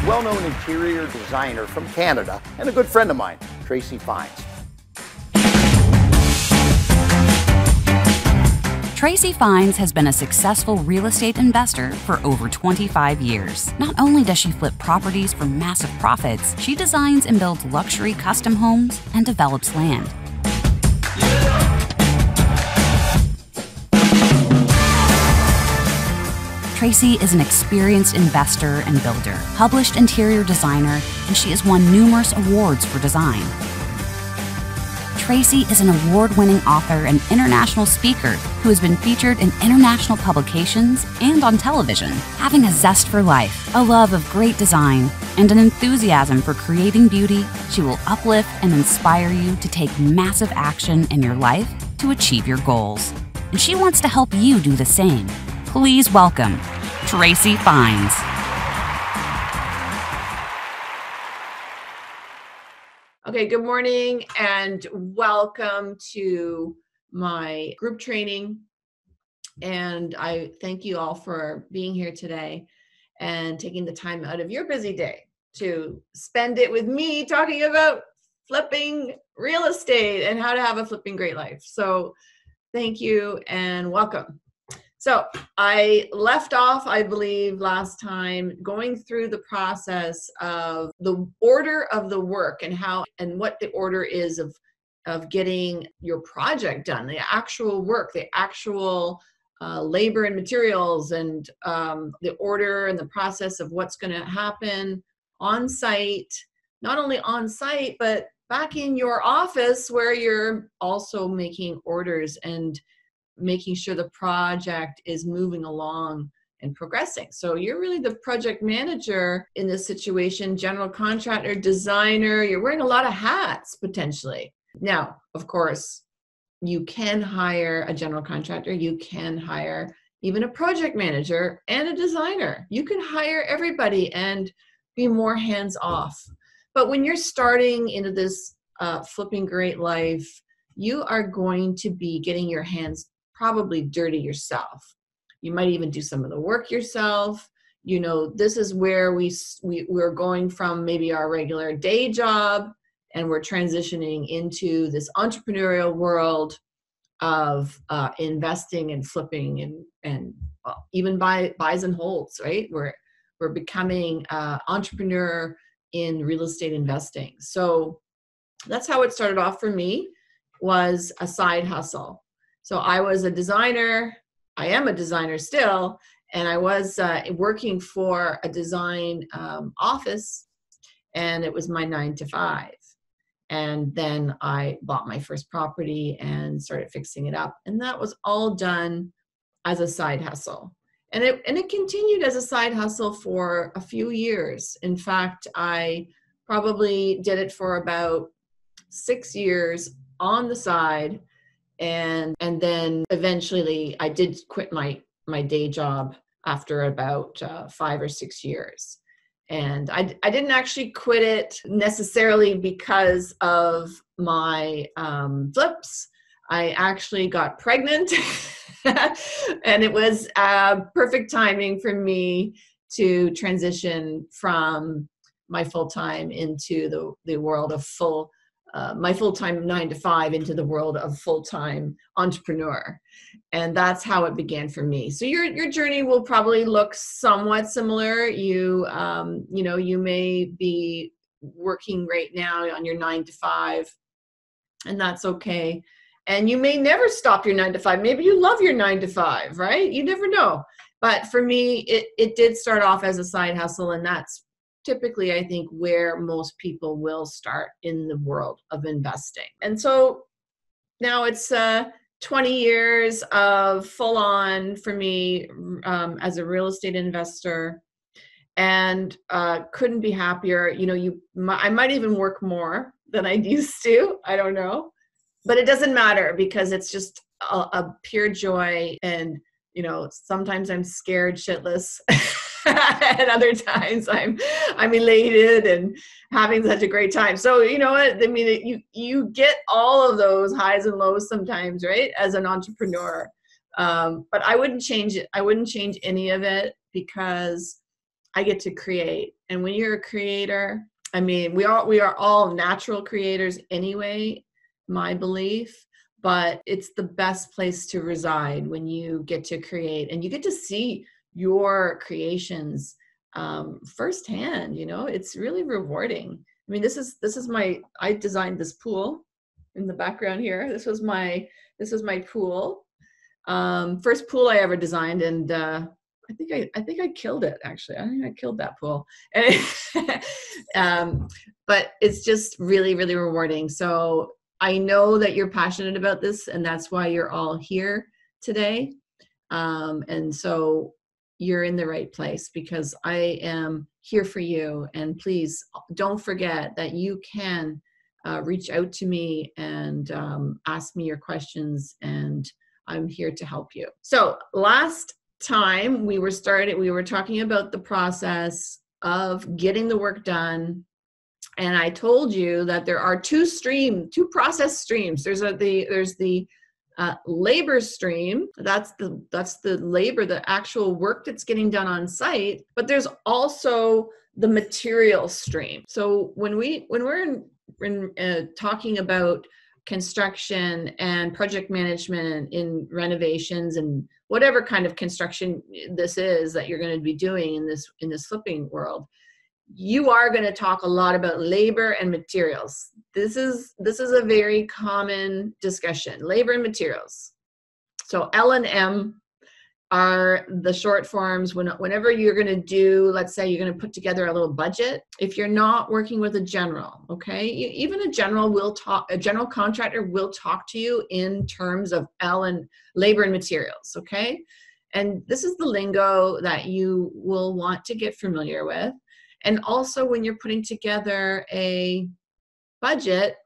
well-known interior designer from Canada and a good friend of mine, Tracey Fines. Tracey Fines has been a successful real estate investor for over 25 years. Not only does she flip properties for massive profits, she designs and builds luxury custom homes and develops land. Tracey is an experienced investor and builder, published interior designer, and she has won numerous awards for design. Tracey is an award-winning author and international speaker who has been featured in international publications and on television. Having a zest for life, a love of great design, and an enthusiasm for creating beauty, she will uplift and inspire you to take massive action in your life to achieve your goals. And she wants to help you do the same. Please welcome Tracey Fines. Okay, good morning and welcome to my group training. And I thank you all for being here today and taking the time out of your busy day to spend it with me talking about flipping real estate and how to have a flipping great life. So thank you and welcome. So I left off, I believe, last time going through the process of the order of the work and how and what the order is of getting your project done, the actual work, the actual labor and materials, and the order and the process of what's going to happen on site, not only on site, but back in your office where you're also making orders and making sure the project is moving along and progressing. So you're really the project manager in this situation, general contractor, designer. You're wearing a lot of hats potentially. Now, of course, you can hire a general contractor. You can hire even a project manager and a designer. You can hire everybody and be more hands-off. But when you're starting into this flipping great life, you are going to be getting your hands probably dirty yourself. You might even do some of the work yourself. You know, this is where we're going from maybe our regular day job and we're transitioning into this entrepreneurial world of investing and flipping and even buys and holds, right? We're becoming entrepreneur in real estate investing. So that's how it started off for me, was a side hustle. So I was a designer, I am a designer still, and I was working for a design office, and it was my 9-to-5. And then I bought my first property and started fixing it up. And that was all done as a side hustle. And it continued as a side hustle for a few years. In fact, I probably did it for about 6 years on the side. And then eventually I did quit my day job after about 5 or 6 years. And I didn't actually quit it necessarily because of my flips. I actually got pregnant and it was perfect timing for me to transition from my full-time into the world of my full-time 9-to-5 into the world of full-time entrepreneur. And that's how it began for me. So your journey will probably look somewhat similar. You may be working right now on your 9-to-5, and that's okay. And you may never stop your 9-to-5. Maybe you love your 9-to-5, right? You never know. But for me, it did start off as a side hustle, and that's typically, I think, where most people will start in the world of investing. And so now it's 20 years of full on for me as a real estate investor, and couldn't be happier. You know, I might even work more than I used to. I don't know, but it doesn't matter because it's just a pure joy. And, you know, sometimes I'm scared shitless. And other times I'm elated and having such a great time. So you know what I mean, you get all of those highs and lows sometimes, right, as an entrepreneur. But I wouldn't change it. I wouldn't change any of it because I get to create. And when you're a creator, I mean, we are all natural creators anyway, my belief, but it's the best place to reside when you get to create and you get to see your creations firsthand. You know, it's really rewarding. I mean, this is I designed this pool in the background here. This was my pool. First pool I ever designed, and I think I killed it, actually. I think I killed that pool. But it's just really, really rewarding. So I know that you're passionate about this, and that's why you're all here today. And so you're in the right place, because I am here for you. And please don't forget that you can reach out to me and ask me your questions, and I'm here to help you. So last time we were talking about the process of getting the work done. And I told you that there are two process streams. There's the labor stream. That's the labor, the actual work that's getting done on site. But there's also the material stream. So when we're talking about construction and project management in renovations and whatever kind of construction this is that you're going to be doing in this flipping world, you are going to talk a lot about labor and materials. This is a very common discussion, labor and materials. So L&M are the short forms. Whenever you're going to do, let's say you're going to put together a little budget, if you're not working with a general, okay, even a general contractor will talk to you in terms of labor and materials, okay? And this is the lingo that you will want to get familiar with. And also when you're putting together a budget,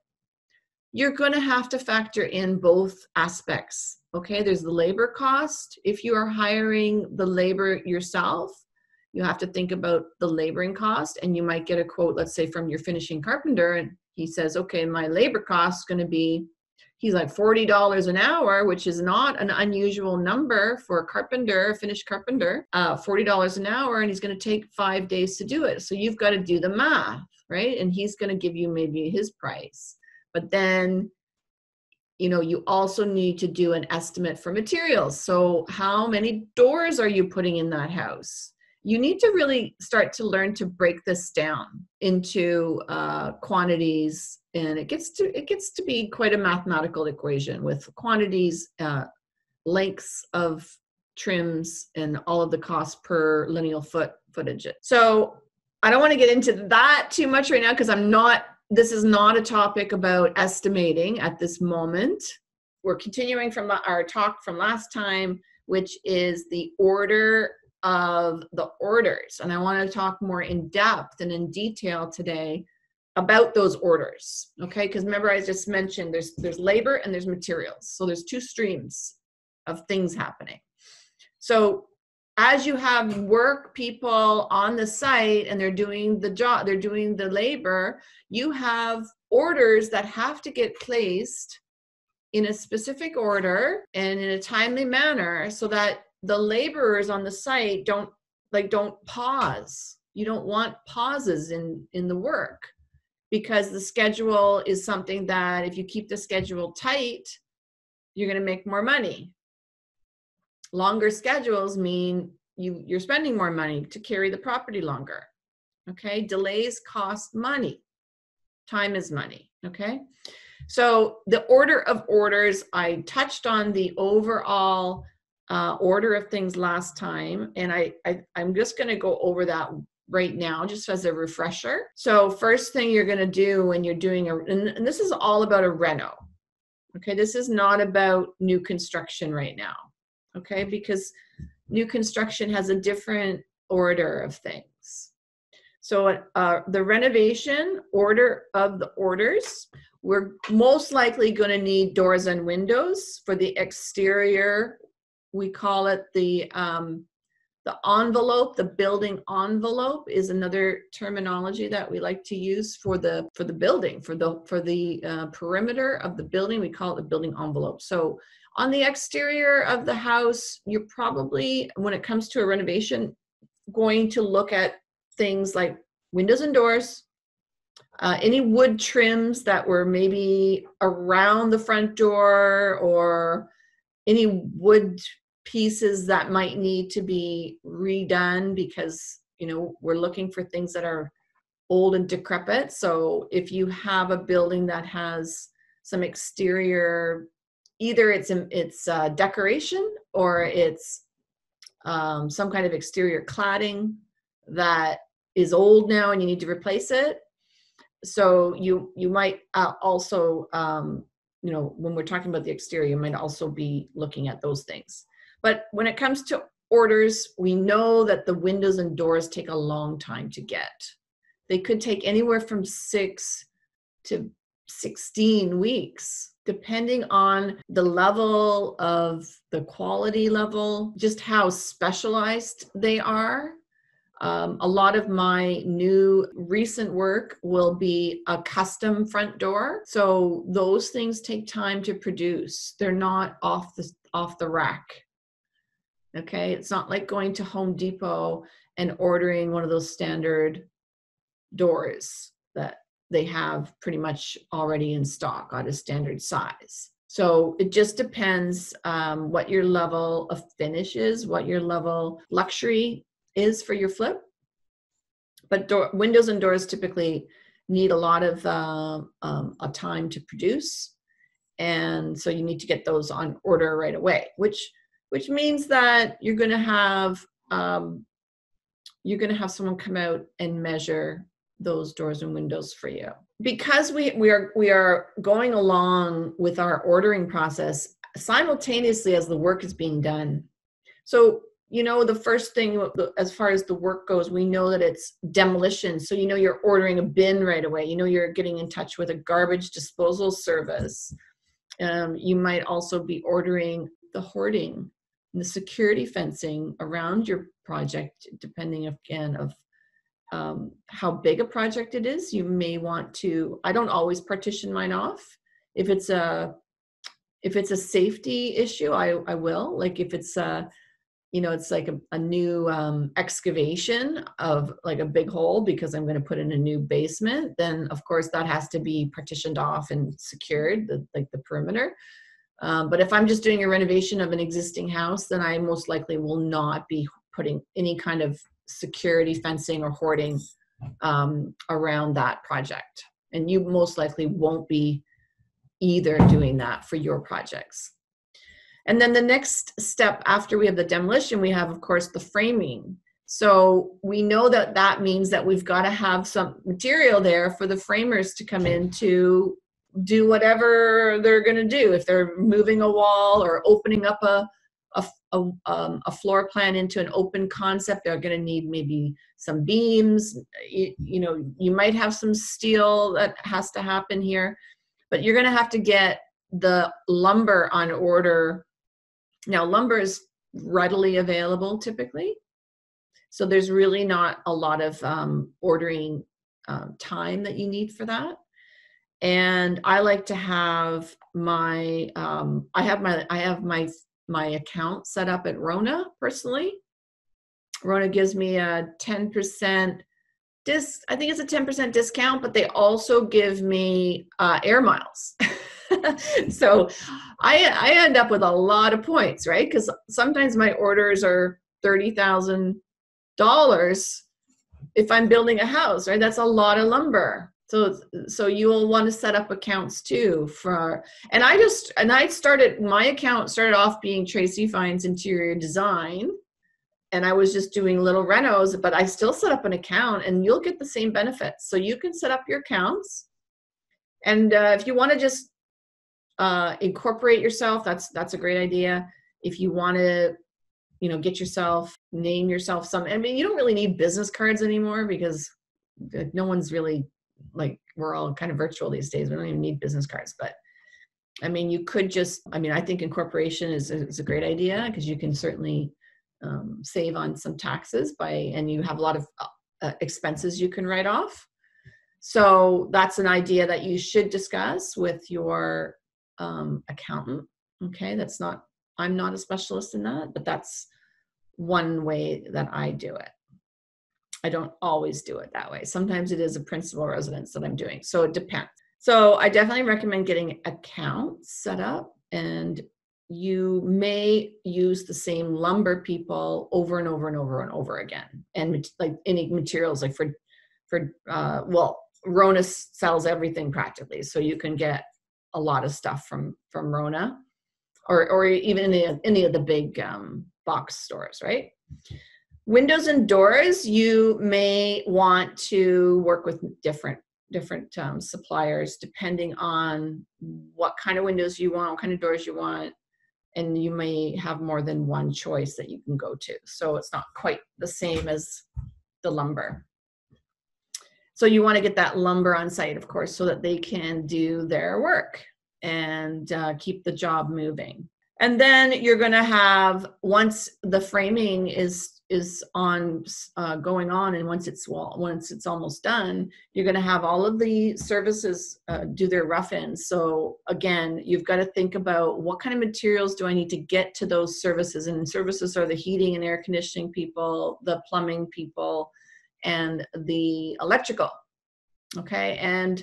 you're going to have to factor in both aspects. Okay, there's the labor cost. If you are hiring the labor yourself, you have to think about the laboring cost, and you might get a quote, let's say from your finishing carpenter, and he says, okay, my labor cost is going to be, he's like $40 an hour, which is not an unusual number for a carpenter, a finished carpenter, $40 an hour, and he's going to take 5 days to do it. So you've got to do the math, right? And he's going to give you maybe his price. But then, you know, you also need to do an estimate for materials. So how many doors are you putting in that house? You need to really start to learn to break this down into quantities, and it gets to be quite a mathematical equation with quantities, lengths of trims, and all of the costs per lineal footage. So I don't want to get into that too much right now, because this is not a topic about estimating at this moment. We're continuing from our talk from last time, which is the order of the orders. And I want to talk more in depth and in detail today about those orders. Okay, because remember I just mentioned there's labor and there's materials. So there's two streams of things happening. So as you have work people on the site and they're doing the job, they're doing the labor, you have orders that have to get placed in a specific order and in a timely manner, so that the laborers on the site don't pause. You don't want pauses in the work, because the schedule is something that if you keep the schedule tight, you're going to make more money. Longer schedules mean you're spending more money to carry the property longer. Okay, delays cost money. Time is money. Okay, so the order of orders, I touched on the overall order of things last time, and I'm just going to go over that right now just as a refresher. So first thing you're going to do when you're doing and this is all about a reno. Okay, this is not about new construction right now. Okay, because new construction has a different order of things. So the renovation order of the orders, we're most likely going to need doors and windows for the exterior. We call it the envelope. The building envelope is another terminology that we like to use for the building, for the perimeter of the building. We call it the building envelope. So on the exterior of the house, you're probably, when it comes to a renovation, going to look at things like windows and doors, any wood trims that were maybe around the front door, or any wood pieces that might need to be redone, because, you know, we're looking for things that are old and decrepit. So if you have a building that has some exterior, either it's decoration, or it's some kind of exterior cladding that is old now and you need to replace it. So you might also, you know, when we're talking about the exterior, you might also be looking at those things. But when it comes to orders, we know that the windows and doors take a long time to get. They could take anywhere from 6 to 16 weeks, depending on the level of the quality level, just how specialized they are. A lot of my new recent work will be a custom front door. So those things take time to produce. They're not off the rack. Okay. It's not like going to Home Depot and ordering one of those standard doors that they have pretty much already in stock at a standard size. So it just depends what your level of finish is, what your level luxury is for your flip. But windows and doors typically need a lot of a time to produce, and so you need to get those on order right away, which means that you're going to have someone come out and measure those doors and windows for you. Because we are going along with our ordering process simultaneously as the work is being done. So, you know, the first thing, as far as the work goes, we know that it's demolition. So, you know, you're ordering a bin right away. You know, you're getting in touch with a garbage disposal service. You might also be ordering the hoarding and the security fencing around your project, depending again of how big a project it is. You may want to, I don't always partition mine off. If it's a safety issue, I will. Like if it's you know, it's like a new excavation of like a big hole because I'm going to put in a new basement, then of course that has to be partitioned off and secured, like the perimeter. But if I'm just doing a renovation of an existing house, then I most likely will not be putting any kind of security fencing or hoarding around that project. And you most likely won't be either doing that for your projects. And then the next step after we have the demolition, we have, of course, the framing. So we know that that means that we've got to have some material there for the framers to come in to do whatever they're going to do. If they're moving a wall or opening up a floor plan into an open concept, they're going to need maybe some beams. You know, you might have some steel that has to happen here, but you're going to have to get the lumber on order. Now, lumber is readily available typically, so there's really not a lot of ordering time that you need for that. And I like to have my I have my account set up at Rona personally. Rona gives me a 10% I think it's a 10% discount, but they also give me air miles. So I end up with a lot of points, right? Because sometimes my orders are $30,000 if I'm building a house, right? That's a lot of lumber. So you will want to set up accounts too my account started off being Tracey Finds Interior Design, and I was just doing little renos, but I still set up an account and you'll get the same benefits. So you can set up your accounts, and if you want to just incorporate yourself, that's a great idea. If you want to, you know, name yourself some, I mean, you don't really need business cards anymore because no one's really, like, we're all kind of virtual these days. We don't even need business cards, but I mean, you could just, I mean, I think incorporation is a great idea because you can certainly save on some taxes and you have a lot of expenses you can write off. So that's an idea that you should discuss with your accountant. Okay. I'm not a specialist in that, but that's one way that I do it. I don't always do it that way. Sometimes it is a principal residence that I'm doing. So it depends. So I definitely recommend getting accounts set up, and you may use the same lumber people over and over and over and over again. And like any materials, like well, Rona sells everything practically. So you can get a lot of stuff from Rona, or even any of the big box stores, right? Windows and doors, you may want to work with different suppliers depending on what kind of windows you want, what kind of doors you want, and you may have more than one choice that you can go to. So it's not quite the same as the lumber. So you want to get that lumber on site, of course, so that they can do their work and keep the job moving. And then you're going to have, once the framing is on going on, and once it's almost done, you're going to have all of the services do their rough-ins. So again, you've got to think about what kind of materials do I need to get to those services, and services are the heating and air conditioning people, the plumbing people, and the electrical. Okay, and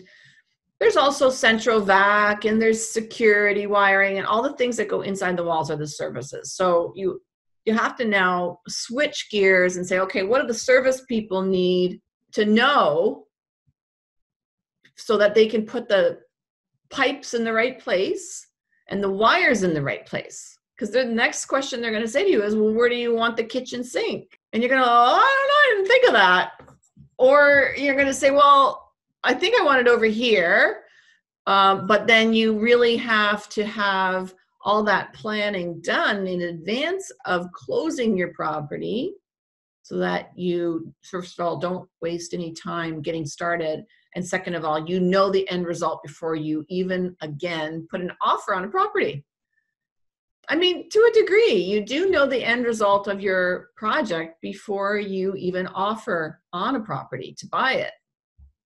there's also central vac, and there's security wiring, and all the things that go inside the walls are the services. So you have to now switch gears and say, okay, what do the service people need to know so that they can put the pipes in the right place and the wires in the right place? Because the next question they're going to say to you is, well, where do you want the kitchen sink? And you're going to go, oh, I don't know, I didn't think of that. Or you're going to say, well, I think I want it over here. But then you really have to have all that planning done in advance of closing your property, so that you, first of all, don't waste any time getting started. And second of all, you know the end result before you even, again, put an offer on a property. I mean, to a degree, you do know the end result of your project before you even offer on a property to buy it.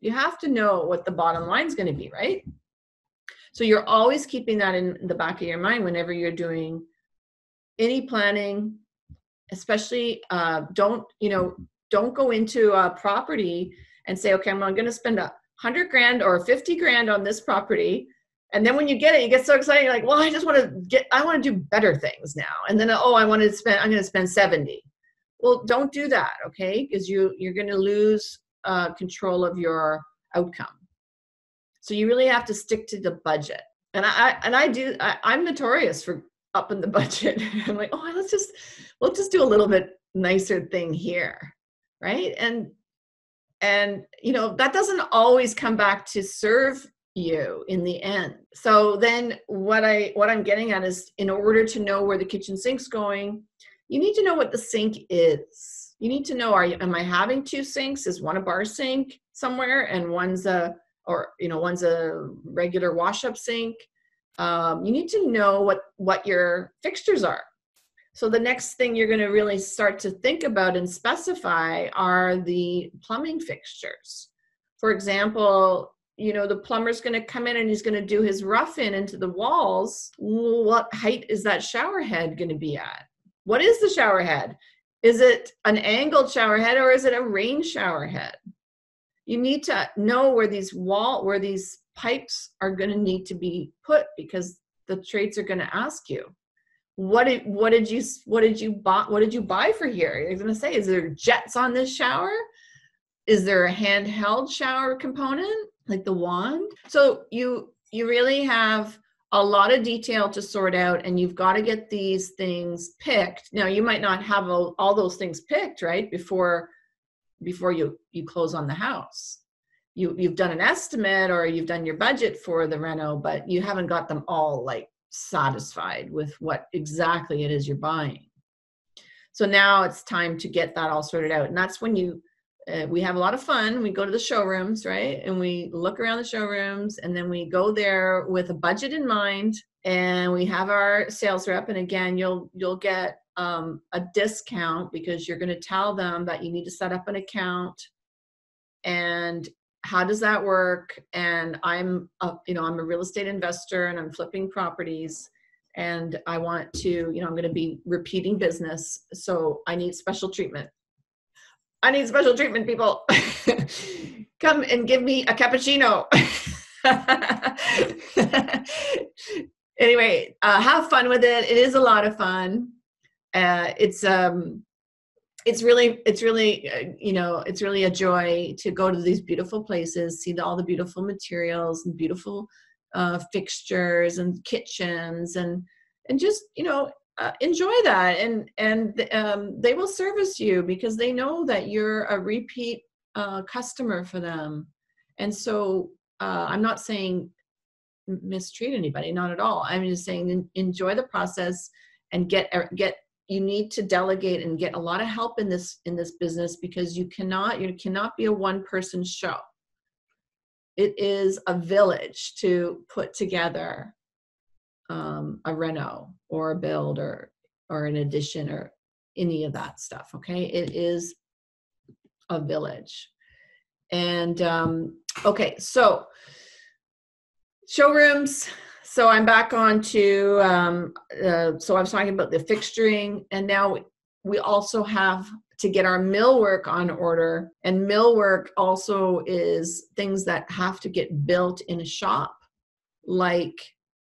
You have to know what the bottom line is going to be, right? So you're always keeping that in the back of your mind whenever you're doing any planning, especially don't go into a property and say, okay, I'm going to spend $100,000 or $50,000 on this property. And then when you get it, you get so excited. You're like, well, I want to do better things now. And then, I'm going to spend 70. Well, don't do that. Okay. Because you're going to lose control of your outcome. So you really have to stick to the budget. And I'm notorious for upping the budget. I'm like, we'll just do a little bit nicer thing here. Right. And that doesn't always come back to serve you in the end. So then what I'm getting at is, in order to know where the kitchen sink's going, you need to know what the sink is. You need to know, am I having two sinks? Is one a bar sink somewhere and one's a regular wash-up sink? You need to know what your fixtures are. So the next thing you're going to really start to think about and specify are the plumbing fixtures. For example, the plumber's going to come in and he's going to do his rough-in into the walls. What height is that shower head going to be at? What is the shower head? Is it an angled shower head, or is it a rain shower head? You need to know where these pipes are going to need to be put, because the trades are going to ask you, what did you buy for here? You're going to say, is there jets on this shower? Is there a handheld shower component like the wand? So you really have a lot of detail to sort out, and you've got to get these things picked. Now, you might not have all those things picked right before you close on the house. You've done an estimate, or you've done your budget for the reno, but you haven't got them all satisfied with what exactly it is you're buying. So now it's time to get that all sorted out. And that's when we have a lot of fun. We go to the showrooms, right? And we look around the showrooms, and then we go there with a budget in mind, and we have our sales rep. And again, you'll get a discount, because you're going to tell them that you need to set up an account. And how does that work? And I'm a real estate investor, and I'm flipping properties, and I want to, I'm going to be repeating business. So I need special treatment. I need special treatment, people. Come and give me a cappuccino. Anyway, have fun with it. It is a lot of fun. It's really, it's really a joy to go to these beautiful places, see all the beautiful materials and beautiful fixtures and kitchens, and just, enjoy that. And they will service you because they know that you're a repeat customer for them. And so I'm not saying mistreat anybody, not at all. I'm just saying enjoy the process and you need to delegate and get a lot of help in this business, because you cannot be a one-person show. It is a village to put together a reno or a build or an addition or any of that stuff. Okay, it is a village. And okay, so showrooms. So I'm back on to, so I was talking about the fixturing, and now we also have to get our millwork on order. And millwork also is things that have to get built in a shop, like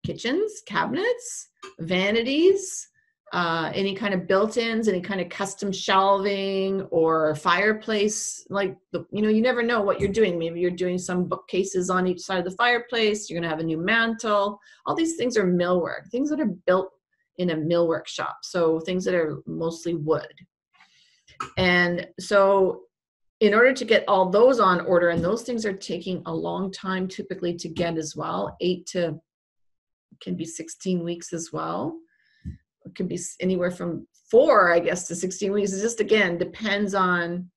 kitchens, cabinets, vanities, any kind of built-ins, any kind of custom shelving or fireplace. Like, you never know what you're doing. Maybe you're doing some bookcases on each side of the fireplace. You're going to have a new mantle. All these things are millwork, things that are built in a millwork shop. So things that are mostly wood. And so in order to get all those on order, and those things are taking a long time typically to get as well, 8 to can be 16 weeks as well. It can be anywhere from 4, I guess, to 16 weeks. It just, again, depends on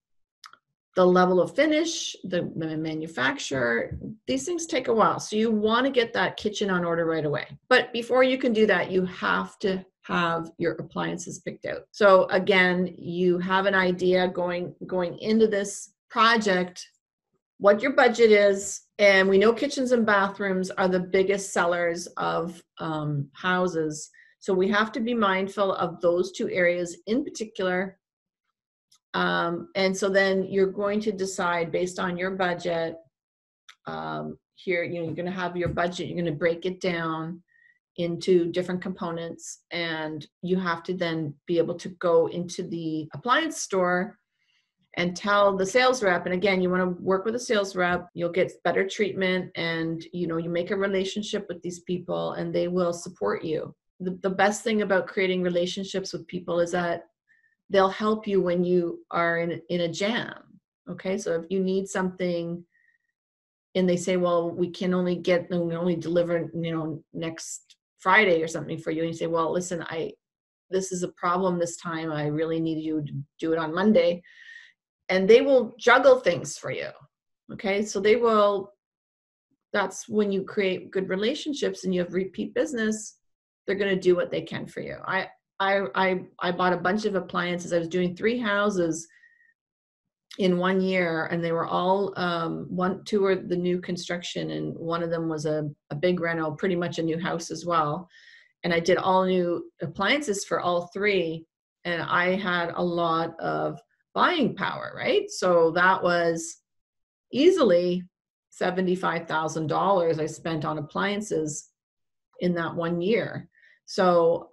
the level of finish, the manufacturer. These things take a while. So you want to get that kitchen on order right away. But before you can do that, you have to have your appliances picked out. So again, you have an idea going into this project, what your budget is. And we know kitchens and bathrooms are the biggest sellers of houses. So we have to be mindful of those 2 areas in particular. And so then you're going to decide based on your budget. Here, you're going to have your budget. You're going to break it down into different components, and you have to then be able to go into the appliance store and tell the sales rep. And again, you want to work with a sales rep. You'll get better treatment, and you make a relationship with these people, and they will support you. The best thing about creating relationships with people is that they'll help you when you are in a jam. Okay, so if you need something and they say, well, we only deliver, next Friday or something for you, and you say, well, listen, this is a problem this time. I really need you to do it on Monday. And they will juggle things for you. Okay, so that's when you create good relationships and you have repeat business. They're going to do what they can for you. I bought a bunch of appliances. I was doing 3 houses in 1 year, and they were all 2 were the new construction, and one of them was a big reno, pretty much a new house as well. And I did all new appliances for all 3, and I had a lot of buying power, right? So that was easily $75,000 I spent on appliances in that 1 year. So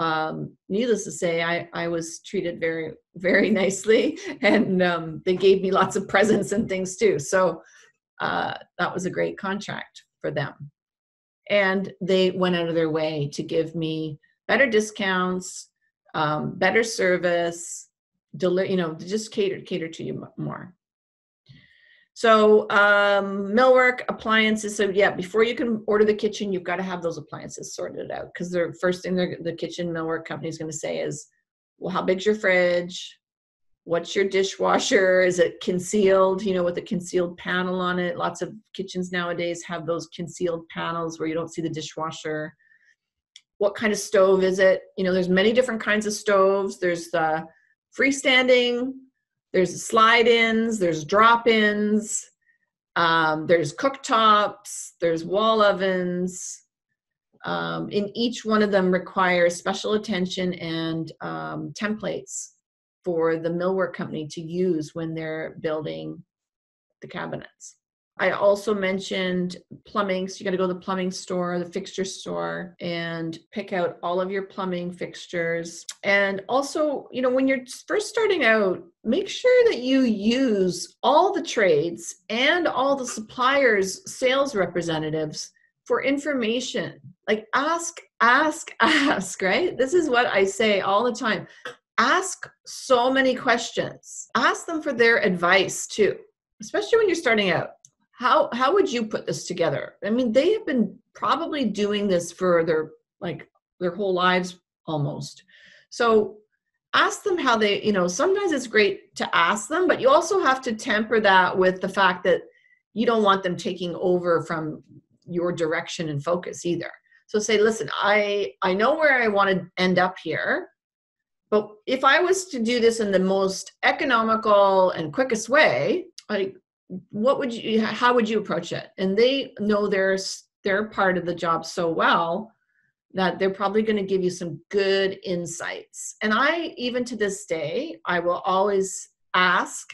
needless to say, I was treated very, very nicely, and they gave me lots of presents and things too. So that was a great contract for them. And they went out of their way to give me better discounts, better service, to just cater to you more. So millwork, appliances. So yeah, before you can order the kitchen, you've got to have those appliances sorted out, because the first thing the kitchen millwork company is going to say is, well, how big's your fridge? What's your dishwasher? Is it concealed, with a concealed panel on it? Lots of kitchens nowadays have those concealed panels where you don't see the dishwasher. What kind of stove is it? There's many different kinds of stoves. There's the freestanding, there's slide-ins, there's drop-ins, there's cooktops, there's wall ovens. In each one of them requires special attention and templates for the millwork company to use when they're building the cabinets. I also mentioned plumbing. So you got to go to the plumbing store, the fixture store, and pick out all of your plumbing fixtures. And also, when you're first starting out, make sure that you use all the trades and all the suppliers, sales representatives for information. Like ask, right? This is what I say all the time. Ask so many questions. Ask them for their advice too, especially when you're starting out. How would you put this together? I mean, they have been probably doing this for their whole lives almost. So ask them how they, sometimes it's great to ask them, but you also have to temper that with the fact that you don't want them taking over from your direction and focus either. So say, listen, I know where I want to end up here, but if I was to do this in the most economical and quickest way, how would you approach it? And they know their part of the job so well that they're probably going to give you some good insights. And even to this day, I will always ask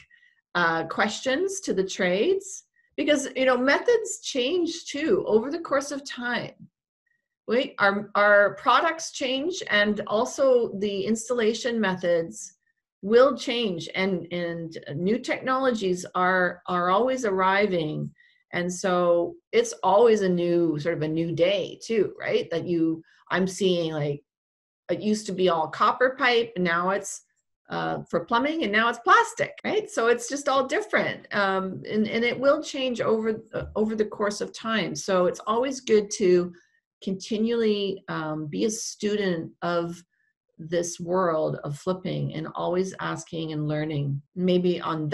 questions to the trades because, methods change too over the course of time. Our products change, and also the installation methods will change, and new technologies are always arriving. And so it's always a new day too, right? I'm seeing, like, it used to be all copper pipe, and now it's for plumbing, and now it's plastic, right? So it's just all different. And it will change over the course of time. So it's always good to continually be a student of this world of flipping and always asking and learning. Maybe on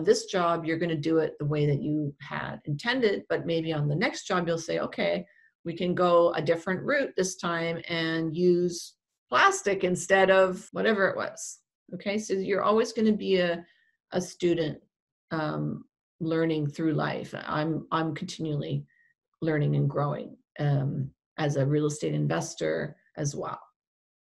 this job, you're going to do it the way that you had intended, but maybe on the next job, you'll say, okay, we can go a different route this time and use plastic instead of whatever it was. Okay. So you're always going to be a student, learning through life. I'm continually learning and growing, as a real estate investor as well.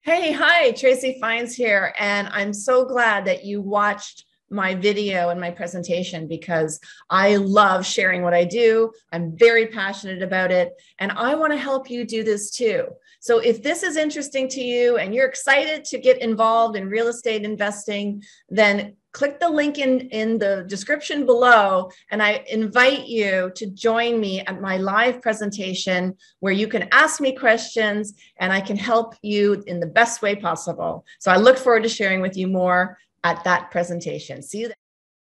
Hi, Tracey Fines here, and I'm so glad that you watched my video and my presentation because I love sharing what I do. I'm very passionate about it, and I want to help you do this too. So if this is interesting to you and you're excited to get involved in real estate investing, then click the link in the description below, and I invite you to join me at my live presentation where you can ask me questions and I can help you in the best way possible. So I look forward to sharing with you more at that presentation. See you then.